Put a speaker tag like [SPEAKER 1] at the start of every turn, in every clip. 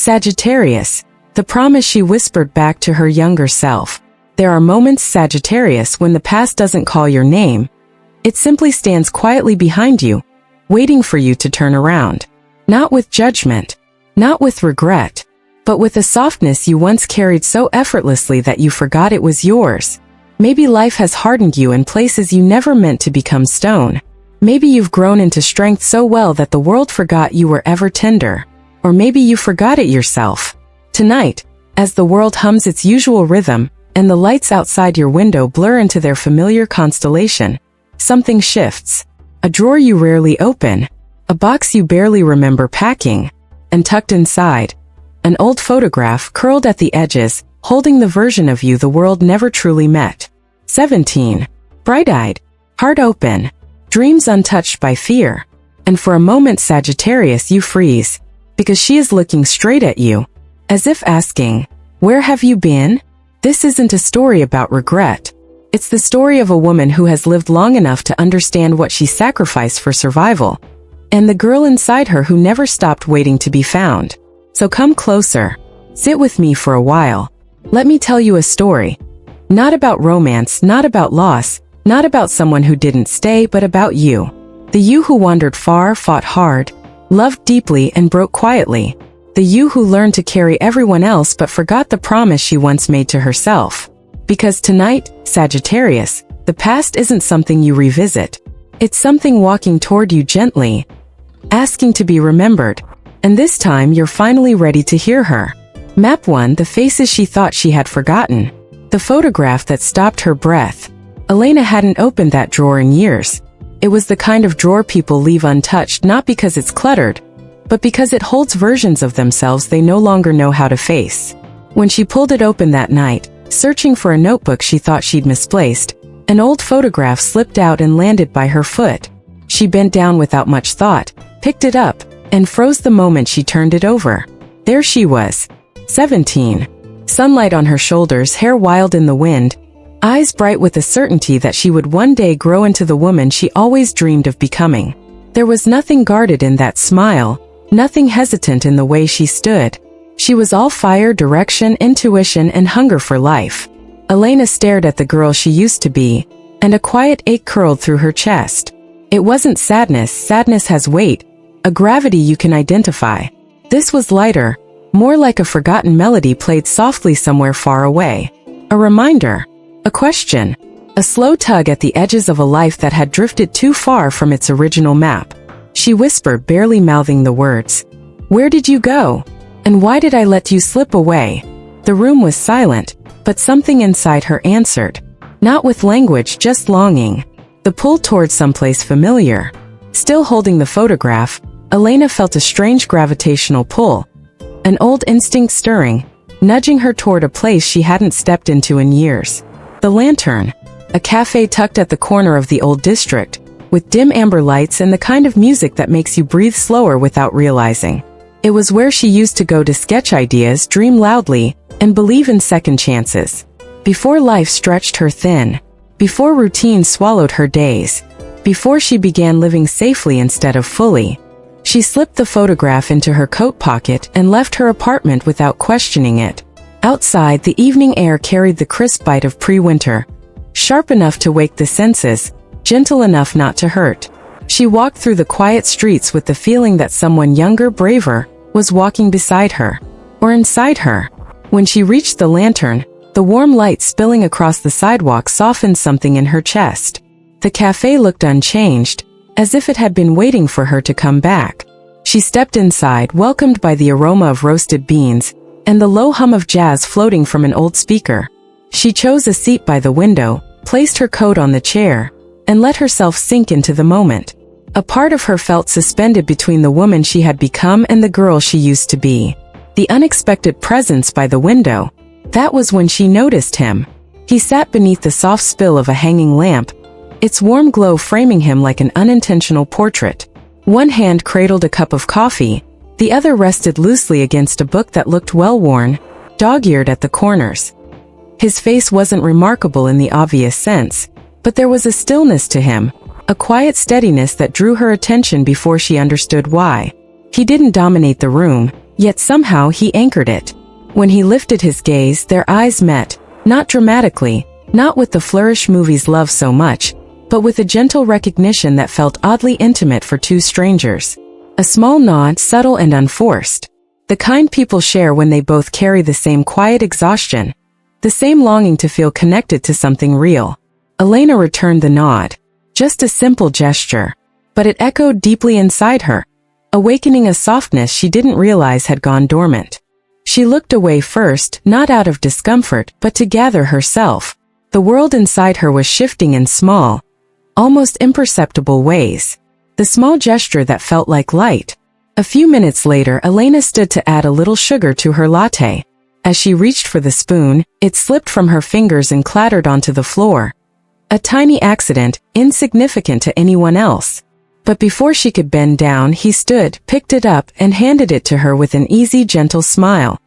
[SPEAKER 1] Sagittarius, the promise she whispered back to her younger self. There are moments, Sagittarius, when the past doesn't call your name. It simply stands quietly behind you, waiting for you to turn around. Not with judgment, not with regret, but with a softness you once carried so effortlessly that you forgot it was yours. Maybe life has hardened you in places you never meant to become stone. Maybe you've grown into strength so well that the world forgot you were ever tender. Or maybe you forgot it yourself. Tonight, as the world hums its usual rhythm, and the lights outside your window blur into their familiar constellation, something shifts. A drawer you rarely open, a box you barely remember packing, and tucked inside, an old photograph curled at the edges, holding the version of you the world never truly met. 17. Bright-eyed, heart open, dreams untouched by fear. And for a moment, Sagittarius, you freeze, because she is looking straight at you, as if asking, "Where have you been?" This isn't a story about regret. It's the story of a woman who has lived long enough to understand what she sacrificed for survival, and the girl inside her who never stopped waiting to be found. So come closer. Sit with me for a while. Let me tell you a story. Not about romance, not about loss, not about someone who didn't stay, but about you. The you who wandered far, fought hard, loved deeply, and broke quietly. The you who learned to carry everyone else but forgot the promise she once made to herself. Because tonight, Sagittarius, the past isn't something you revisit. It's something walking toward you gently, asking to be remembered. And this time you're finally ready to hear her. Map 1. The faces she thought she had forgotten. The photograph that stopped her breath. Elena hadn't opened that drawer in years. It was the kind of drawer people leave untouched, not because it's cluttered, but because it holds versions of themselves they no longer know how to face. When she pulled it open that night, searching for a notebook she thought she'd misplaced, an old photograph slipped out and landed by her foot. She bent down without much thought, picked it up, and froze the moment she turned it over. There she was. 17. Sunlight on her shoulders, hair wild in the wind, eyes bright with the certainty that she would one day grow into the woman she always dreamed of becoming. There was nothing guarded in that smile, nothing hesitant in the way she stood. She was all fire, direction, intuition, and hunger for life. Elena stared at the girl she used to be, and a quiet ache curled through her chest. It wasn't sadness. Sadness has weight, a gravity you can identify. This was lighter, more like a forgotten melody played softly somewhere far away. A reminder. A question. A slow tug at the edges of a life that had drifted too far from its original map. She whispered, barely mouthing the words. "Where did you go? And why did I let you slip away?" The room was silent, but something inside her answered. Not with language, just longing. The pull toward someplace familiar. Still holding the photograph, Elena felt a strange gravitational pull. An old instinct stirring, nudging her toward a place she hadn't stepped into in years. The Lantern. A cafe tucked at the corner of the old district, with dim amber lights and the kind of music that makes you breathe slower without realizing. It was where she used to go to sketch ideas, dream loudly, and believe in second chances. Before life stretched her thin. Before routine swallowed her days. Before she began living safely instead of fully. She slipped the photograph into her coat pocket and left her apartment without questioning it. Outside, the evening air carried the crisp bite of pre-winter, sharp enough to wake the senses, gentle enough not to hurt. She walked through the quiet streets with the feeling that someone younger, braver, was walking beside her, or inside her. When she reached the lantern, the warm light spilling across the sidewalk softened something in her chest. The cafe looked unchanged, as if it had been waiting for her to come back. She stepped inside, welcomed by the aroma of roasted beans, and the low hum of jazz floating from an old speaker. She chose a seat by the window, placed her coat on the chair, and let herself sink into the moment. A part of her felt suspended between the woman she had become and the girl she used to be. The unexpected presence by the window. That was when she noticed him. He sat beneath the soft spill of a hanging lamp, its warm glow framing him like an unintentional portrait. One hand cradled a cup of coffee, the other rested loosely against a book that looked well-worn, dog-eared at the corners. His face wasn't remarkable in the obvious sense, but there was a stillness to him, a quiet steadiness that drew her attention before she understood why. He didn't dominate the room, Yet somehow he anchored it. When he lifted his gaze, their eyes met, not dramatically, not with the flourish movies love so much, but with a gentle recognition that felt oddly intimate for two strangers. A small nod, subtle and unforced. The kind people share when they both carry the same quiet exhaustion, the same longing to feel connected to something real. Elena returned the nod. Just a simple gesture. But it echoed deeply inside her, awakening a softness she didn't realize had gone dormant. She looked away first, not out of discomfort, but to gather herself. The world inside her was shifting in small, almost imperceptible ways. The small gesture that felt like light. A few minutes later, Elena stood to add a little sugar to her latte. As she reached for the spoon, it slipped from her fingers and clattered onto the floor. A tiny accident, insignificant to anyone else. But before she could bend down, he stood, picked it up, and handed it to her with an easy, gentle smile.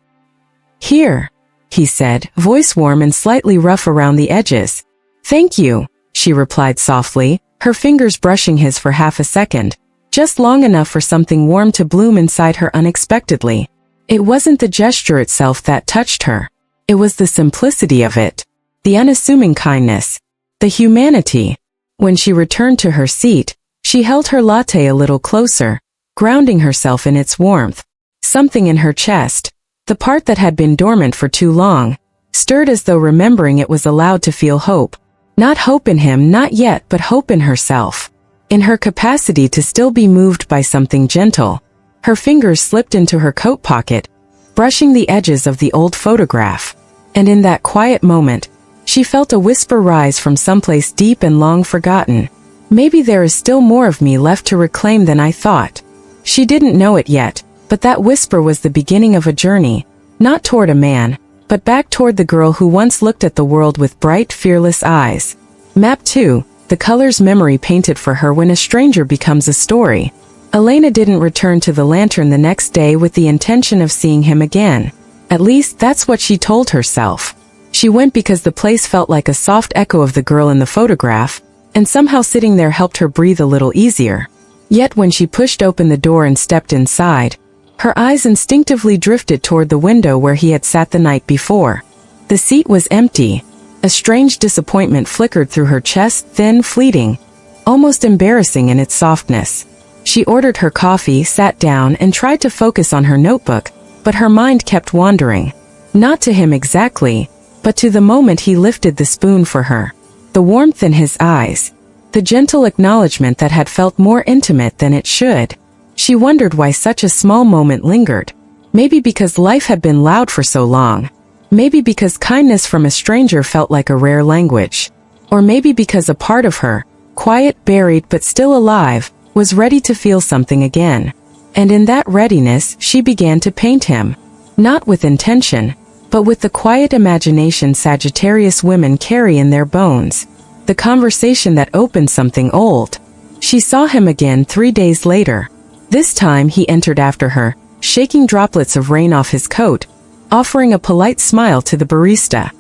[SPEAKER 1] "Here," he said, voice warm and slightly rough around the edges. "Thank you," she replied softly, her fingers brushing his for half a second, just long enough for something warm to bloom inside her unexpectedly. It wasn't the gesture itself that touched her. It was the simplicity of it, the unassuming kindness, the humanity. When she returned to her seat, she held her latte a little closer, grounding herself in its warmth. Something in her chest, the part that had been dormant for too long, stirred as though remembering it was allowed to feel hope. Not hope in him, not yet, but hope in herself. In her capacity to still be moved by something gentle. Her fingers slipped into her coat pocket, brushing the edges of the old photograph. And in that quiet moment, she felt a whisper rise from someplace deep and long forgotten. "Maybe there is still more of me left to reclaim than I thought." She didn't know it yet, but that whisper was the beginning of a journey, not toward a man, but back toward the girl who once looked at the world with bright, fearless eyes. Map 2, the colors memory painted for her when a stranger becomes a story. Elena didn't return to the lantern the next day with the intention of seeing him again. At least that's what she told herself. She went because the place felt like a soft echo of the girl in the photograph, and somehow sitting there helped her breathe a little easier. Yet when she pushed open the door and stepped inside, her eyes instinctively drifted toward the window where he had sat the night before. The seat was empty. A strange disappointment flickered through her chest, thin, fleeting, almost embarrassing in its softness. She ordered her coffee, sat down, and tried to focus on her notebook, but her mind kept wandering. Not to him exactly, but to the moment he lifted the spoon for her. The warmth in his eyes, the gentle acknowledgement that had felt more intimate than it should. She wondered why such a small moment lingered. Maybe because life had been loud for so long. Maybe because kindness from a stranger felt like a rare language. Or maybe because a part of her, quiet, buried but still alive, was ready to feel something again. And in that readiness, she began to paint him. Not with intention, but with the quiet imagination Sagittarius women carry in their bones. The conversation that opened something old. She saw him again 3 days later. This time he entered after her, shaking droplets of rain off his coat, offering a polite smile to the barista.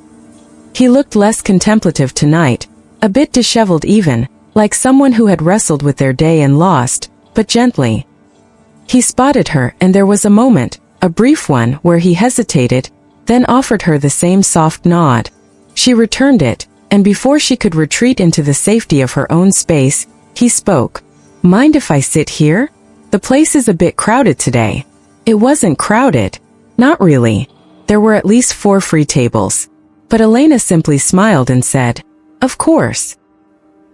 [SPEAKER 1] He looked less contemplative tonight, a bit disheveled even, like someone who had wrestled with their day and lost, but gently. He spotted her, and there was a moment, a brief one, where he hesitated, then offered her the same soft nod. She returned it, and before she could retreat into the safety of her own space, he spoke. "Mind if I sit here? The place is a bit crowded today." It wasn't crowded. Not really. There were at least 4 free tables. But Elena simply smiled and said, "Of course."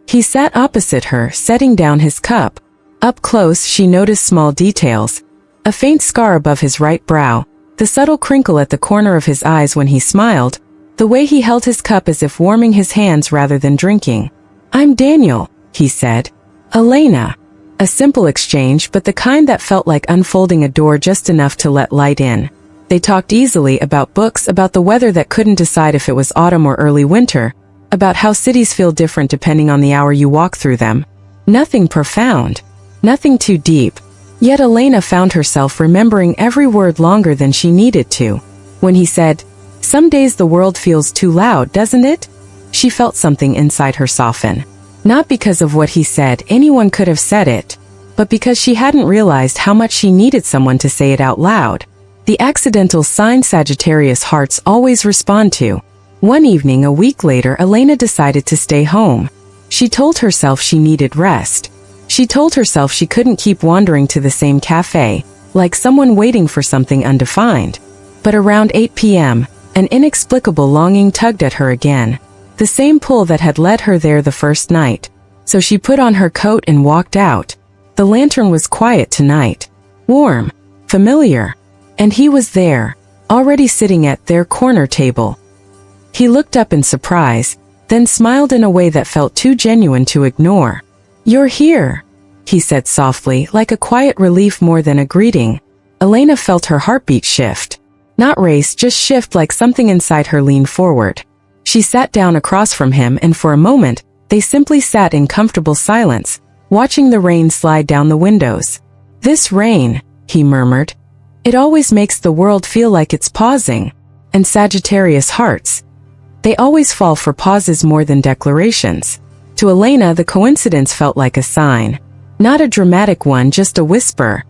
[SPEAKER 1] He sat opposite her, setting down his cup. Up close, she noticed small details. A faint scar above his right brow, the subtle crinkle at the corner of his eyes when he smiled, the way he held his cup as if warming his hands rather than drinking. "I'm Daniel," he said. "Elena." A simple exchange, but the kind that felt like unfolding a door just enough to let light in. They talked easily about books, about the weather that couldn't decide if it was autumn or early winter, about how cities feel different depending on the hour you walk through them. Nothing profound. Nothing too deep. Yet Elena found herself remembering every word longer than she needed to. When he said, "Some days the world feels too loud, doesn't it?" She felt something inside her soften. Not because of what he said, anyone could have said it, but because she hadn't realized how much she needed someone to say it out loud. The accidental sign Sagittarius hearts always respond to. One evening a week later, Elena decided to stay home. She told herself she needed rest. She told herself she couldn't keep wandering to the same cafe, like someone waiting for something undefined. But around 8 p.m., an inexplicable longing tugged at her again. The same pull that had led her there the first night. So she put on her coat and walked out. The lantern was quiet tonight. Warm. Familiar. And he was there, already sitting at their corner table. He looked up in surprise, then smiled in a way that felt too genuine to ignore. "You're here," he said softly, like a quiet relief more than a greeting. Elena felt her heartbeat shift. Not race, just shift, like something inside her leaned forward. She sat down across from him, and for a moment, they simply sat in comfortable silence, watching the rain slide down the windows. "This rain," he murmured. "It always makes the world feel like it's pausing." And Sagittarius hearts, they always fall for pauses more than declarations. To Elena, the coincidence felt like a sign. Not a dramatic one, just a whisper.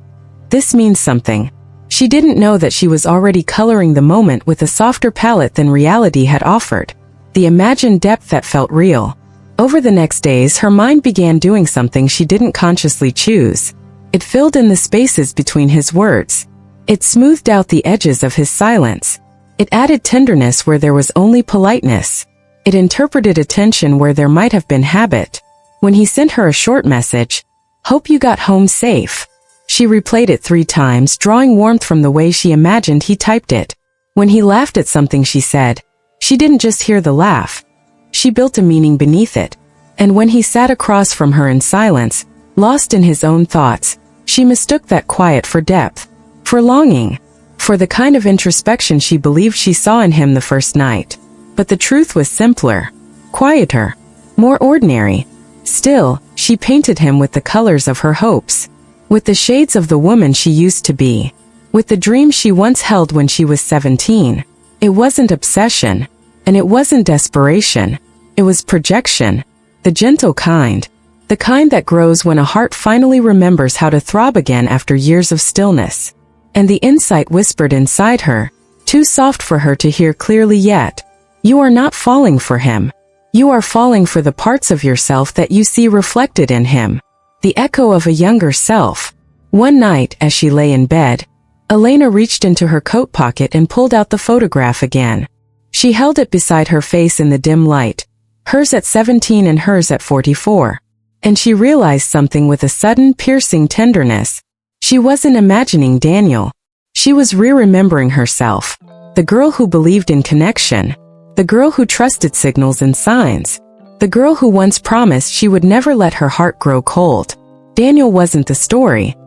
[SPEAKER 1] This means something. She didn't know that she was already coloring the moment with a softer palette than reality had offered. The imagined depth that felt real. Over the next days, her mind began doing something she didn't consciously choose. It filled in the spaces between his words. It smoothed out the edges of his silence. It added tenderness where there was only politeness. It interpreted attention where there might have been habit. When he sent her a short message, "Hope you got home safe," she replayed it 3 times, drawing warmth from the way she imagined he typed it. When he laughed at something she said, she didn't just hear the laugh. She built a meaning beneath it. And when he sat across from her in silence, lost in his own thoughts, she mistook that quiet for depth, for longing, for the kind of introspection she believed she saw in him the first night. But the truth was simpler, quieter, more ordinary. Still, she painted him with the colors of her hopes, with the shades of the woman she used to be, with the dreams she once held when she was 17. It wasn't obsession, and it wasn't desperation. It was projection, the gentle kind, the kind that grows when a heart finally remembers how to throb again after years of stillness. And the insight whispered inside her, too soft for her to hear clearly yet. You are not falling for him. You are falling for the parts of yourself that you see reflected in him. The echo of a younger self. One night, as she lay in bed, Elena reached into her coat pocket and pulled out the photograph again. She held it beside her face in the dim light, hers at 17 and hers at 44. And she realized something with a sudden, piercing tenderness. She wasn't imagining Daniel. She was re-remembering herself. The girl who believed in connection. The girl who trusted signals and signs. The girl who once promised she would never let her heart grow cold. Daniel wasn't the story.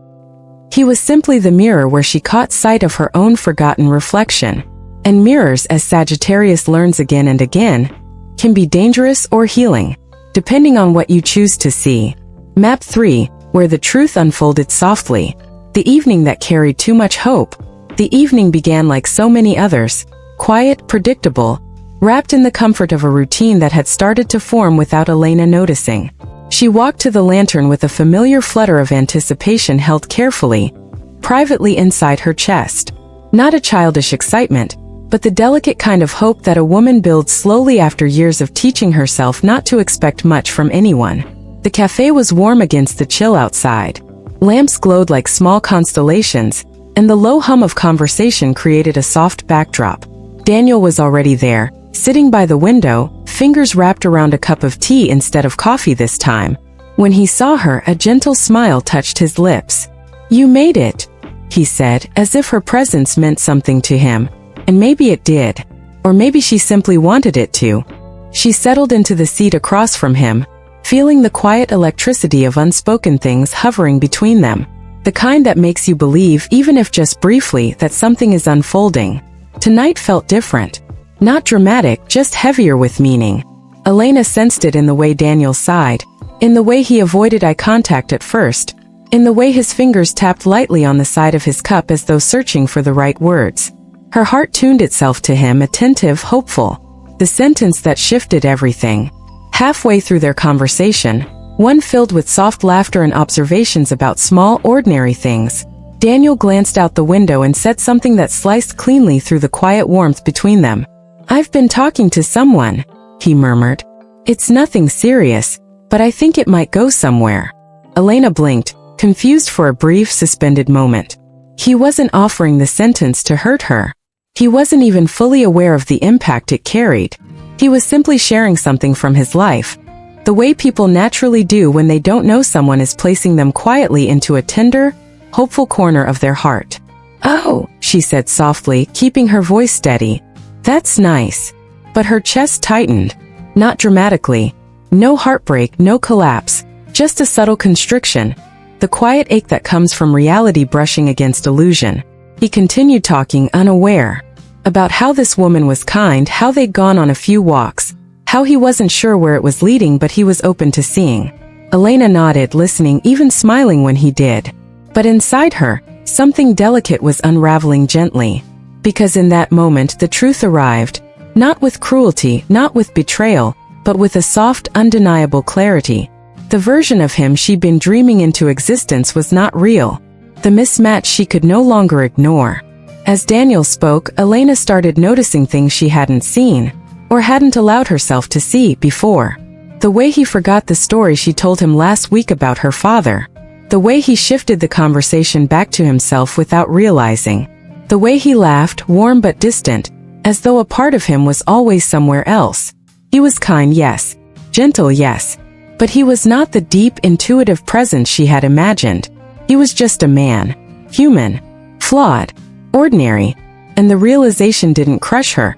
[SPEAKER 1] He was simply the mirror where she caught sight of her own forgotten reflection. And mirrors, as Sagittarius learns again and again, can be dangerous or healing, depending on what you choose to see. Map 3, where the truth unfolded softly. The evening that carried too much hope. The evening began like so many others, quiet, predictable, wrapped in the comfort of a routine that had started to form without Elena noticing. She walked to the lantern with a familiar flutter of anticipation held carefully, privately inside her chest. Not a childish excitement, but the delicate kind of hope that a woman builds slowly after years of teaching herself not to expect much from anyone. The cafe was warm against the chill outside. Lamps glowed like small constellations, and the low hum of conversation created a soft backdrop. Daniel was already there, sitting by the window, fingers wrapped around a cup of tea instead of coffee this time. When he saw her, a gentle smile touched his lips. "You made it," he said, as if her presence meant something to him. And maybe it did. Or maybe she simply wanted it to. She settled into the seat across from him, feeling the quiet electricity of unspoken things hovering between them. The kind that makes you believe, even if just briefly, that something is unfolding. Tonight felt different. Not dramatic, just heavier with meaning. Elena sensed it in the way Daniel sighed, in the way he avoided eye contact at first, in the way his fingers tapped lightly on the side of his cup as though searching for the right words. Her heart tuned itself to him, attentive, hopeful. The sentence that shifted everything. Halfway through their conversation, one filled with soft laughter and observations about small, ordinary things, Daniel glanced out the window and said something that sliced cleanly through the quiet warmth between them. "I've been talking to someone," he murmured. "It's nothing serious, but I think it might go somewhere." Elena blinked, confused for a brief, suspended moment. He wasn't offering the sentence to hurt her. He wasn't even fully aware of the impact it carried. He was simply sharing something from his life, the way people naturally do when they don't know someone is placing them quietly into a tender, hopeful corner of their heart. "Oh," she said softly, keeping her voice steady. "That's nice." But her chest tightened. Not dramatically. No heartbreak, no collapse. Just a subtle constriction. The quiet ache that comes from reality brushing against illusion. He continued talking, unaware. About how this woman was kind, how they'd gone on a few walks, how he wasn't sure where it was leading but he was open to seeing. Elena nodded, listening, even smiling when he did. But inside her, something delicate was unraveling gently. Because in that moment the truth arrived. Not with cruelty, not with betrayal, but with a soft, undeniable clarity. The version of him she'd been dreaming into existence was not real. The mismatch she could no longer ignore. As Daniel spoke, Elena started noticing things she hadn't seen, or hadn't allowed herself to see before. The way he forgot the story she told him last week about her father. The way he shifted the conversation back to himself without realizing. The way he laughed, warm but distant, as though a part of him was always somewhere else. He was kind, yes. Gentle, yes. But he was not the deep, intuitive presence she had imagined. He was just a man. Human. Flawed. Ordinary. And the realization didn't crush her.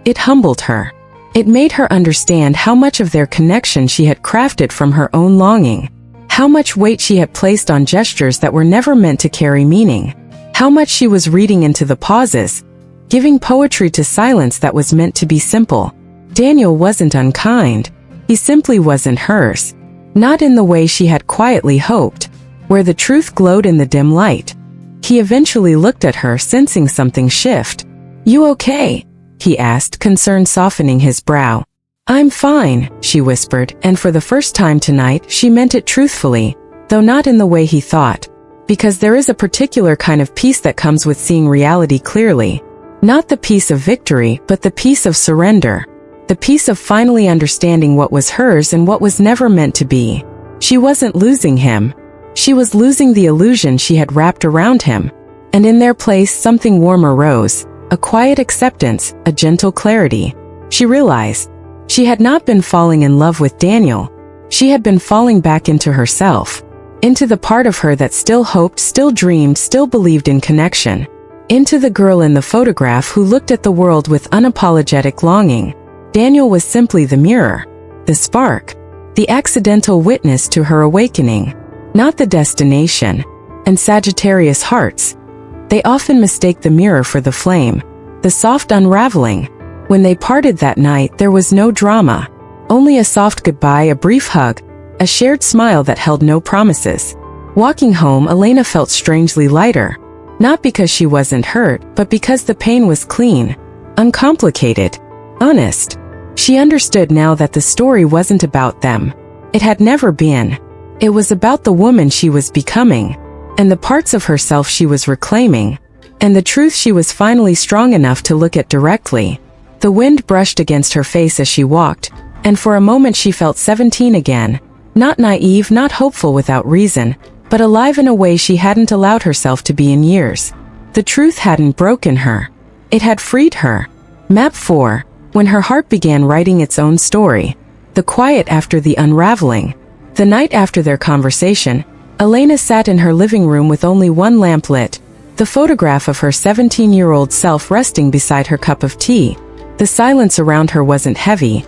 [SPEAKER 1] It humbled her. It made her understand how much of their connection she had crafted from her own longing. How much weight she had placed on gestures that were never meant to carry meaning. How much she was reading into the pauses, giving poetry to silence that was meant to be simple. Daniel wasn't unkind. He simply wasn't hers. Not in the way she had quietly hoped, where the truth glowed in the dim light. He eventually looked at her, sensing something shift. "You okay?" he asked, concern softening his brow. "I'm fine," she whispered, and for the first time tonight she meant it truthfully, though not in the way he thought. Because there is a particular kind of peace that comes with seeing reality clearly. Not the peace of victory, but the peace of surrender. The peace of finally understanding what was hers and what was never meant to be. She wasn't losing him. She was losing the illusion she had wrapped around him. And in their place something warmer rose. A quiet acceptance, a gentle clarity. She realized she had not been falling in love with Daniel. She had been falling back into herself. Into the part of her that still hoped, still dreamed, still believed in connection. Into the girl in the photograph who looked at the world with unapologetic longing. Daniel was simply the mirror, the spark, the accidental witness to her awakening, not the destination. And Sagittarius hearts, they often mistake the mirror for the flame, the soft unraveling. When they parted that night, there was no drama, only a soft goodbye, a brief hug, a shared smile that held no promises. Walking home, Elena felt strangely lighter, not because she wasn't hurt, but because the pain was clean, uncomplicated, honest. She understood now that the story wasn't about them. It had never been. It was about the woman she was becoming, and the parts of herself she was reclaiming, and the truth she was finally strong enough to look at directly. The wind brushed against her face as she walked, and for a moment she felt 17 again. Not naive, not hopeful without reason, but alive in a way she hadn't allowed herself to be in years. The truth hadn't broken her. It had freed her. Map 4. When her heart began writing its own story. The quiet after the unraveling. The night after their conversation, Elena sat in her living room with only one lamp lit, the photograph of her 17-year-old self resting beside her cup of tea. The silence around her wasn't heavy.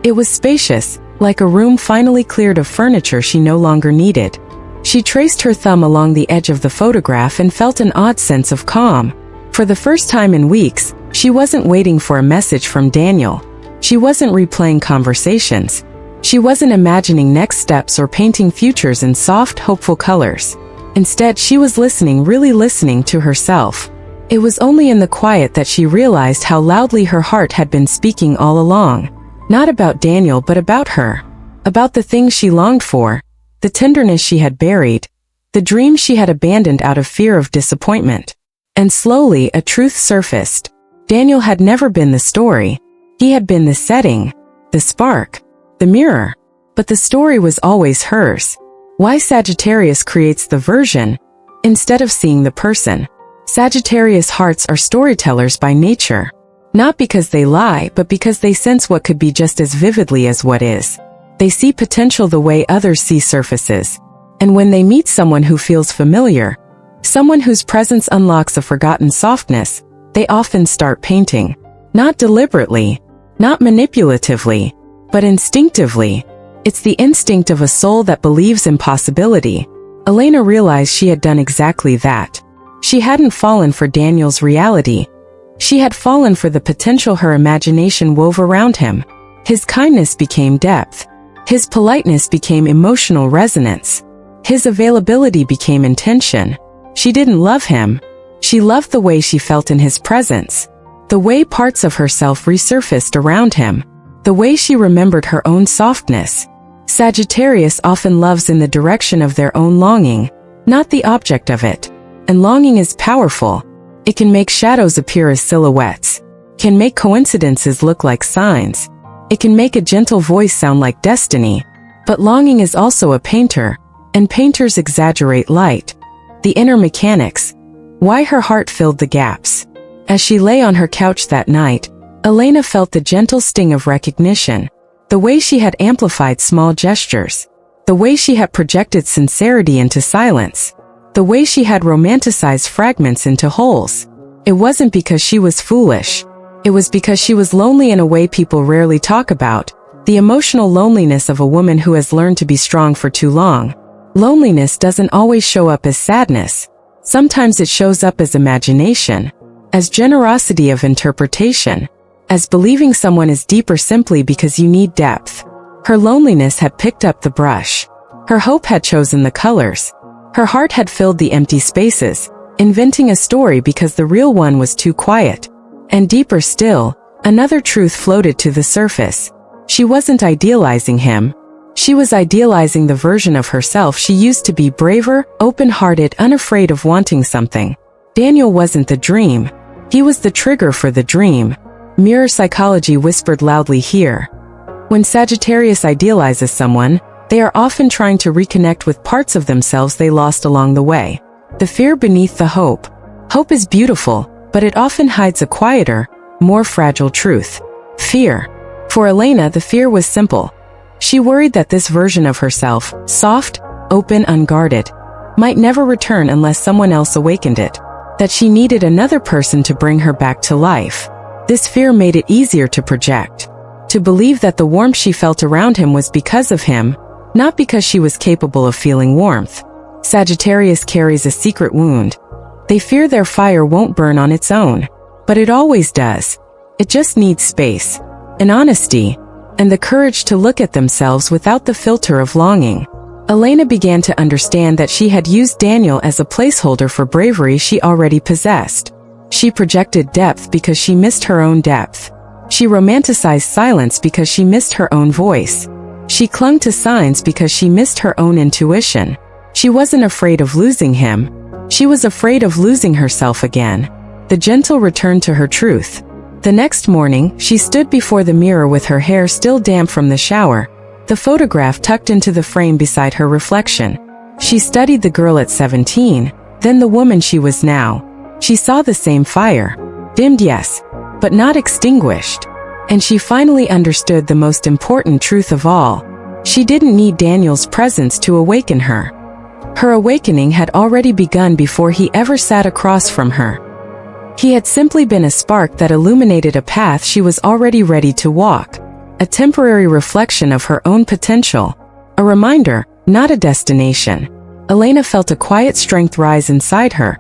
[SPEAKER 1] It was spacious, like a room finally cleared of furniture she no longer needed. She traced her thumb along the edge of the photograph and felt an odd sense of calm. For the first time in weeks, she wasn't waiting for a message from Daniel. She wasn't replaying conversations. She wasn't imagining next steps or painting futures in soft, hopeful colors. Instead, she was listening, really listening to herself. It was only in the quiet that she realized how loudly her heart had been speaking all along. Not about Daniel, but about her. About the things she longed for, the tenderness she had buried, the dream she had abandoned out of fear of disappointment. And slowly a truth surfaced. Daniel had never been the story. He had been the setting, the spark, the mirror. But the story was always hers. Why Sagittarius creates the version, instead of seeing the person. Sagittarius hearts are storytellers by nature. Not because they lie, but because they sense what could be just as vividly as what is. They see potential the way others see surfaces. And when they meet someone who feels familiar, someone whose presence unlocks a forgotten softness, they often start painting. Not deliberately, not manipulatively, but instinctively. It's the instinct of a soul that believes in possibility. Elena realized she had done exactly that. She hadn't fallen for Daniel's reality. She had fallen for the potential her imagination wove around him. His kindness became depth. His politeness became emotional resonance. His availability became intention. She didn't love him. She loved the way she felt in his presence. The way parts of herself resurfaced around him. The way she remembered her own softness. Sagittarius often loves in the direction of their own longing, not the object of it. And longing is powerful. It can make shadows appear as silhouettes. Can make coincidences look like signs. It can make a gentle voice sound like destiny. But longing is also a painter, and painters exaggerate light. The inner mechanics. Why her heart filled the gaps. As she lay on her couch that night, Elena felt the gentle sting of recognition. The way she had amplified small gestures. The way she had projected sincerity into silence. The way she had romanticized fragments into wholes. It wasn't because she was foolish. It was because she was lonely in a way people rarely talk about. The emotional loneliness of a woman who has learned to be strong for too long. Loneliness doesn't always show up as sadness. Sometimes it shows up as imagination, as generosity of interpretation, as believing someone is deeper simply because you need depth. Her loneliness had picked up the brush. Her hope had chosen the colors. Her heart had filled the empty spaces, inventing a story because the real one was too quiet. And deeper still, another truth floated to the surface. She wasn't idealizing him. She was idealizing the version of herself she used to be: braver, open-hearted, unafraid of wanting something. Daniel wasn't the dream. He was the trigger for the dream. Mirror psychology whispered loudly here. When Sagittarius idealizes someone, they are often trying to reconnect with parts of themselves they lost along the way. The fear beneath the hope. Hope is beautiful, but it often hides a quieter, more fragile truth. Fear. For Elena, the fear was simple. She worried that this version of herself, soft, open, unguarded, might never return unless someone else awakened it. That she needed another person to bring her back to life. This fear made it easier to project. To believe that the warmth she felt around him was because of him, not because she was capable of feeling warmth. Sagittarius carries a secret wound. They fear their fire won't burn on its own. But it always does. It just needs space, and honesty, and the courage to look at themselves without the filter of longing. Elena began to understand that she had used Daniel as a placeholder for bravery she already possessed. She projected depth because she missed her own depth. She romanticized silence because she missed her own voice. She clung to signs because she missed her own intuition. She wasn't afraid of losing him. She was afraid of losing herself again. The gentle returned to her truth. The next morning, she stood before the mirror with her hair still damp from the shower, the photograph tucked into the frame beside her reflection. She studied the girl at 17, then the woman she was now. She saw the same fire. Dimmed, yes, but not extinguished. And she finally understood the most important truth of all. She didn't need Daniel's presence to awaken her. Her awakening had already begun before he ever sat across from her. He had simply been a spark that illuminated a path she was already ready to walk. A temporary reflection of her own potential. A reminder, not a destination. Elena felt a quiet strength rise inside her.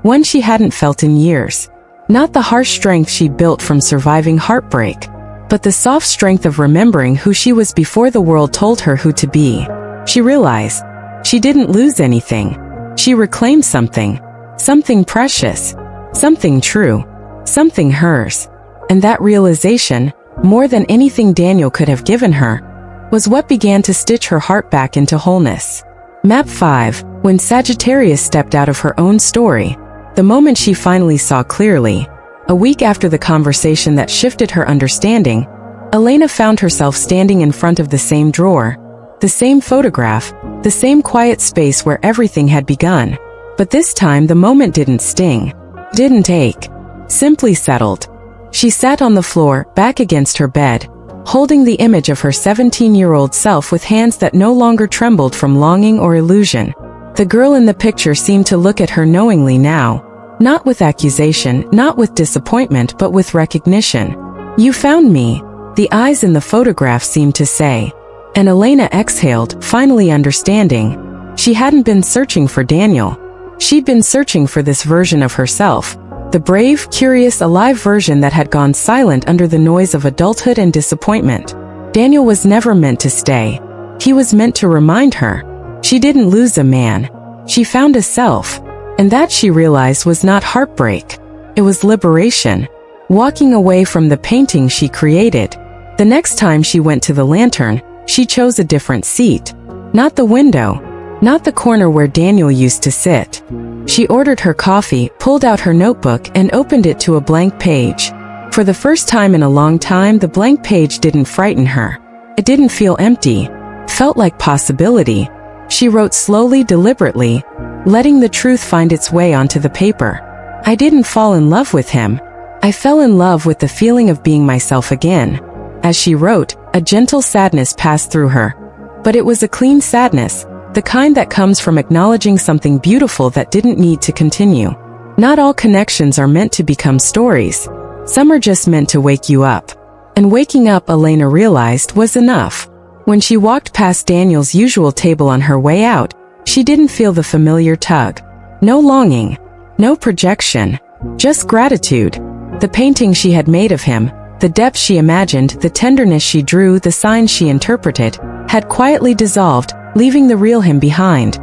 [SPEAKER 1] One she hadn't felt in years. Not the harsh strength she built from surviving heartbreak, but the soft strength of remembering who she was before the world told her who to be. She realized she didn't lose anything. She reclaimed something. Something precious. Something true. Something hers. And that realization, more than anything Daniel could have given her, was what began to stitch her heart back into wholeness. Map 5. When Sagittarius stepped out of her own story, the moment she finally saw clearly. A week after the conversation that shifted her understanding, Elena found herself standing in front of the same drawer, the same photograph, the same quiet space where everything had begun. But this time the moment didn't sting, didn't ache, simply settled. She sat on the floor, back against her bed, holding the image of her 17-year-old self with hands that no longer trembled from longing or illusion. The girl in the picture seemed to look at her knowingly now, not with accusation, not with disappointment, but with recognition. "You found me," the eyes in the photograph seemed to say. And Elena exhaled, finally understanding. She hadn't been searching for Daniel. She'd been searching for this version of herself, the brave, curious, alive version that had gone silent under the noise of adulthood and disappointment. Daniel was never meant to stay. He was meant to remind her. She didn't lose a man. She found a self. And that, she realized, was not heartbreak. It was liberation. Walking away from the painting she created. The next time she went to the lantern, she chose a different seat. Not the window. Not the corner where Daniel used to sit. She ordered her coffee, pulled out her notebook, and opened it to a blank page. For the first time in a long time, the blank page didn't frighten her. It didn't feel empty. It felt like possibility. She wrote slowly, deliberately, letting the truth find its way onto the paper. "I didn't fall in love with him. I fell in love with the feeling of being myself again." As she wrote, a gentle sadness passed through her. But it was a clean sadness, the kind that comes from acknowledging something beautiful that didn't need to continue. Not all connections are meant to become stories. Some are just meant to wake you up. And waking up, Elena realized, was enough. When she walked past Daniel's usual table on her way out, she didn't feel the familiar tug. No longing. No projection. Just gratitude. The painting she had made of him, the depth she imagined, the tenderness she drew, the signs she interpreted, had quietly dissolved, leaving the real him behind.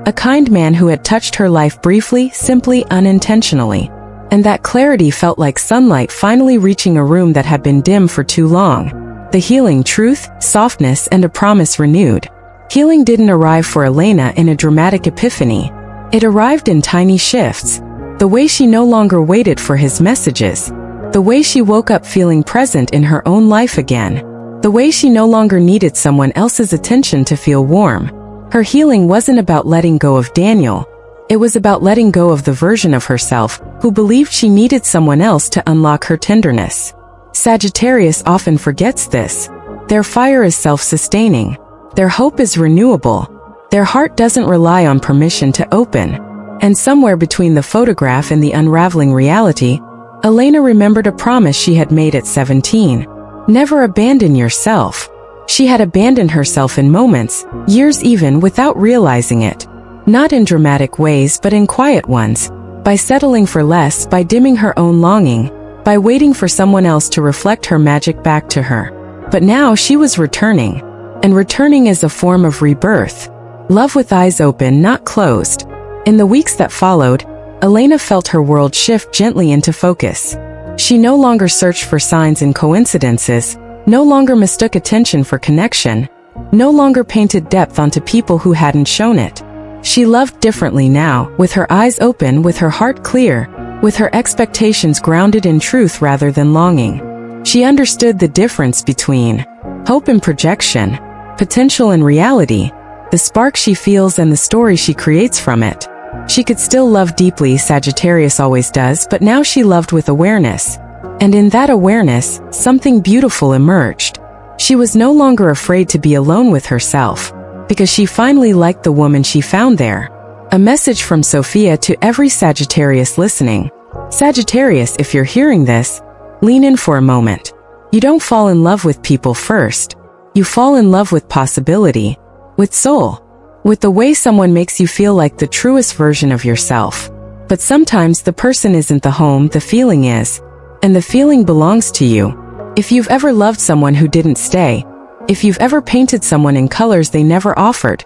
[SPEAKER 1] A kind man who had touched her life briefly, simply, unintentionally. And that clarity felt like sunlight finally reaching a room that had been dim for too long. The healing, truth, softness, and a promise renewed. Healing didn't arrive for Elena in a dramatic epiphany. It arrived in tiny shifts. The way she no longer waited for his messages. The way she woke up feeling present in her own life again. The way she no longer needed someone else's attention to feel warm. Her healing wasn't about letting go of Daniel. It was about letting go of the version of herself who believed she needed someone else to unlock her tenderness. Sagittarius often forgets this. Their fire is self-sustaining. Their hope is renewable. Their heart doesn't rely on permission to open. And somewhere between the photograph and the unraveling reality, Elena remembered a promise she had made at 17. Never abandon yourself. She had abandoned herself in moments, years even, without realizing it. Not in dramatic ways, but in quiet ones. By settling for less, by dimming her own longing, by waiting for someone else to reflect her magic back to her. But now she was returning. And returning is a form of rebirth. Love with eyes open, not closed. In the weeks that followed, Elena felt her world shift gently into focus. She no longer searched for signs and coincidences, no longer mistook attention for connection, no longer painted depth onto people who hadn't shown it. She loved differently now, with her eyes open, with her heart clear, with her expectations grounded in truth rather than longing. She understood the difference between hope and projection, potential and reality, the spark she feels and the story she creates from it. She could still love deeply, Sagittarius always does, but now she loved with awareness. And in that awareness, something beautiful emerged. She was no longer afraid to be alone with herself, because she finally liked the woman she found there. A message from Sophia to every Sagittarius listening. Sagittarius, if you're hearing this, lean in for a moment. You don't fall in love with people first. You fall in love with possibility, with soul, with the way someone makes you feel like the truest version of yourself. But sometimes the person isn't the home, the feeling is. And the feeling belongs to you. If you've ever loved someone who didn't stay, if you've ever painted someone in colors they never offered,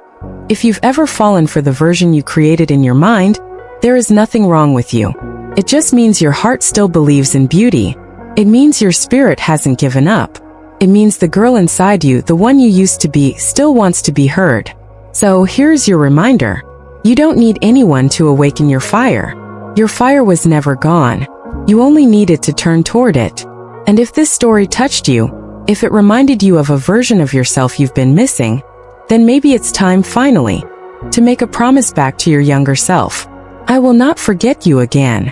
[SPEAKER 1] if you've ever fallen for the version you created in your mind, there is nothing wrong with you. It just means your heart still believes in beauty. It means your spirit hasn't given up. It means the girl inside you, the one you used to be, still wants to be heard. So here's your reminder. You don't need anyone to awaken your fire. Your fire was never gone. You only needed to turn toward it. And if this story touched you, if it reminded you of a version of yourself you've been missing, then maybe it's time finally to make a promise back to your younger self. I will not forget you again.